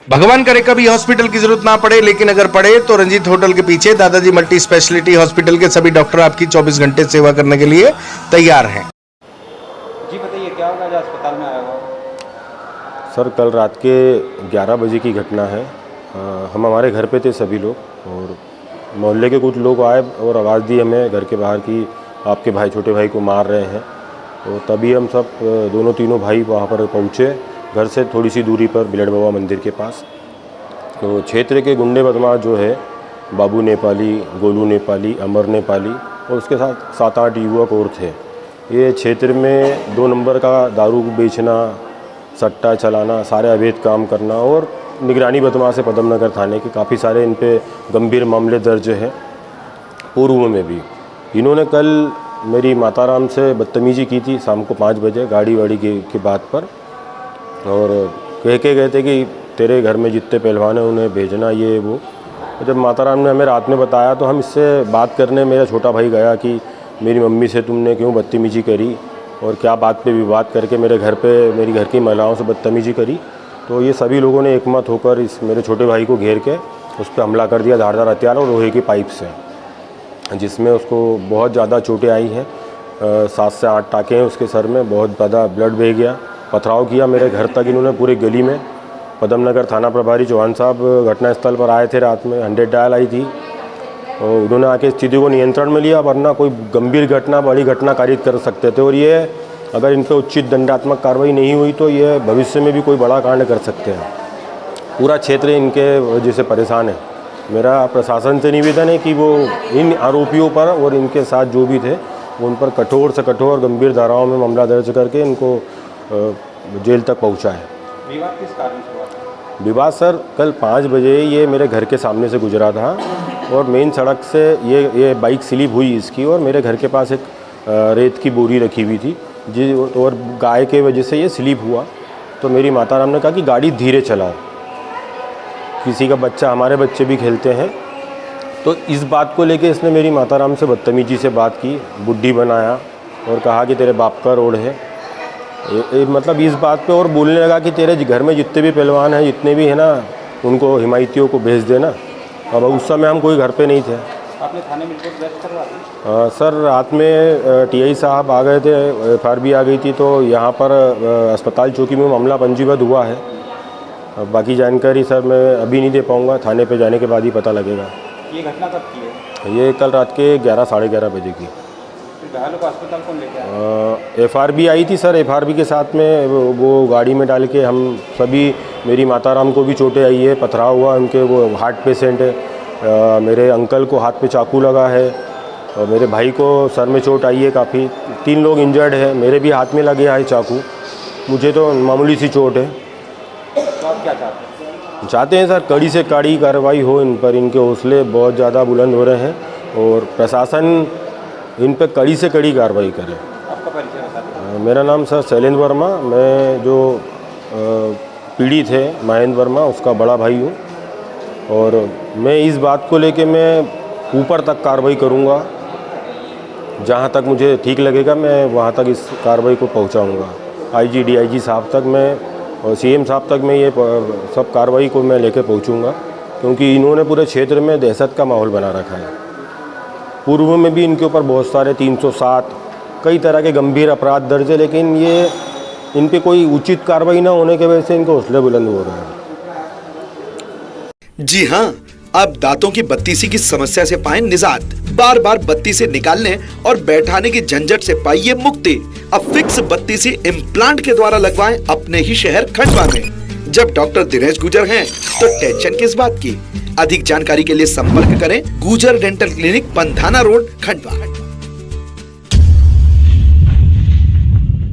भगवान करे कभी हॉस्पिटल की जरूरत ना पड़े, लेकिन अगर पड़े तो रंजीत होटल के पीछे दादाजी मल्टी स्पेशलिटी हॉस्पिटल के सभी डॉक्टर आपकी 24 घंटे सेवा करने के लिए तैयार हैं। जी बताइए, क्या होगा जो अस्पताल में आया हुआ? सर, कल रात के 11 बजे की घटना है। हम हमारे घर पे थे सभी लोग, और मोहल्ले के कुछ लोग आए और आवाज़ दी हमें घर के बाहर कि आपके भाई, छोटे भाई को मार रहे हैं। तो तभी हम सब दोनों तीनों भाई वहाँ पर पहुँचे, घर से थोड़ी सी दूरी पर बिलड़ बाबा मंदिर के पास। तो क्षेत्र के गुंडे बदमाश जो है, बाबू नेपाली, गोलू नेपाली, अमर नेपाली और उसके साथ 7-8 युवक और थे। ये क्षेत्र में 2 नंबर का दारू बेचना, सट्टा चलाना, सारे अवैध काम करना और निगरानी बदमाश है पदमनगर थाने के। काफ़ी सारे इन पे गंभीर मामले दर्ज है। पूर्व में भी इन्होंने कल मेरी माताराम से बदतमीजी की थी शाम को 5 बजे गाड़ी वाड़ी की बात पर, और कह के गए थे कि तेरे घर में जितने पहलवान हैं उन्हें भेजना, ये वो। जब माताराम ने हमें रात में बताया तो हम इससे बात करने मेरा छोटा भाई गया कि मेरी मम्मी से तुमने क्यों बदतमीजी करी और क्या बात पे विवाद करके मेरे घर पे मेरी घर की महिलाओं से बदतमीजी करी। तो ये सभी लोगों ने एकमत होकर इस मेरे छोटे भाई को घेर के उस पर हमला कर दिया धारदार हथियार और लोहे की पाइप से, जिसमें उसको बहुत ज़्यादा चोटें आई हैं। 7 से 8 टाँके हैं उसके सर में, बहुत ज़्यादा ब्लड बह गया। पथराव किया मेरे घर तक इन्होंने, पूरी गली में। पदमनगर थाना प्रभारी चौहान साहब घटनास्थल पर आए थे रात में, 100 डायल आई थी और उन्होंने आके स्थिति को नियंत्रण में लिया, वरना कोई गंभीर घटना, बड़ी घटना कारित कर सकते थे। और ये अगर इन पर उचित दंडात्मक कार्रवाई नहीं हुई तो ये भविष्य में भी कोई बड़ा कांड कर सकते हैं। पूरा क्षेत्र इनके वजह से परेशान है। मेरा प्रशासन से निवेदन है कि वो इन आरोपियों पर और इनके साथ जो भी थे उन पर कठोर से कठोर गंभीर धाराओं में मामला दर्ज करके इनको जेल तक पहुंचाए। विवाद किस कारण से हुआ था? विवाद सर, कल 5 बजे ये मेरे घर के सामने से गुजरा था और मेन सड़क से ये बाइक स्लिप हुई इसकी, और मेरे घर के पास एक रेत की बोरी रखी हुई थी जी, और गाय के वजह से ये स्लिप हुआ। तो मेरी माताराम ने कहा कि गाड़ी धीरे चलाओ, किसी का बच्चा, हमारे बच्चे भी खेलते हैं। तो इस बात को लेके इसने मेरी माताराम से बदतमीजी से बात की, बुड्ढी बनाया और कहा कि तेरे बाप का रोड है। मतलब इस बात पे और बोलने लगा कि तेरे घर में जितने भी पहलवान हैं, जितने भी हैं ना, उनको हिमायतियों को भेज देना। अब उस समय हम कोई घर पे नहीं थे। आपने थाने में रिपोर्ट दर्ज करवा दी? सर, रात में टीआई साहब आ गए थे, एफआईआर भी आ गई थी, तो यहाँ पर अस्पताल चौकी में मामला पंजीबद्ध हुआ है। अब बाकी जानकारी सर मैं अभी नहीं दे पाऊँगा, थाने पे जाने के बाद ही पता लगेगा। ये घटना कब की है? ये कल रात के 11 साढ़े 11 बजे की। घायलों को अस्पताल कौन लेके आया? एफआईआर भी आई थी सर। एफआईआर भी के साथ में वो गाड़ी में डाल के हम सभी, मेरी माताराम को भी चोटें आई है, पथराव हुआ उनके, वो हार्ट पेशेंट है। मेरे अंकल को हाथ पे चाकू लगा है और मेरे भाई को सर में चोट आई है काफ़ी। 3 लोग इंजर्ड है, मेरे भी हाथ में लगे है चाकू, मुझे तो मामूली सी चोट है। तो आप क्या चाहते हैं सर, कड़ी से कड़ी कार्रवाई हो इन पर। इनके हौसले बहुत ज़्यादा बुलंद हो रहे हैं और प्रशासन इन पर कड़ी से कड़ी कार्रवाई करे। आपका परिचय बता दीजिए। मेरा नाम सर शैलेंद्र वर्मा, मैं जो पीड़ित है महेंद्र वर्मा उसका बड़ा भाई हूँ, और मैं इस बात को लेके मैं ऊपर तक कार्रवाई करूँगा। जहाँ तक मुझे ठीक लगेगा मैं वहाँ तक इस कार्रवाई को पहुँचाऊँगा। आईजी डीआईजी साहब तक मैं और सीएम साहब तक मैं ये सब कार्रवाई को मैं लेके पहुँचूँगा, क्योंकि इन्होंने पूरे क्षेत्र में दहशत का माहौल बना रखा है। पूर्व में भी इनके ऊपर बहुत सारे 307 कई तरह के गंभीर अपराध दर्ज है, लेकिन ये इन पे कोई उचित कार्रवाई ना होने की वजह से इनके हौसले बुलंद हो रहे हैं। जी हाँ, अब दांतों की बत्तीसी की समस्या से पाएं निजात। बार बार बत्तीसी निकालने और बैठाने की झंझट से पाइए मुक्ति। अब फिक्स बत्तीसी इम्प्लांट के द्वारा लगवाएं अपने ही शहर खंडवा में। जब डॉक्टर दिनेश गुजर हैं, तो टेंशन किस बात की। अधिक जानकारी के लिए संपर्क करें गुजर dental clinic, Pandhana road, Khandwa.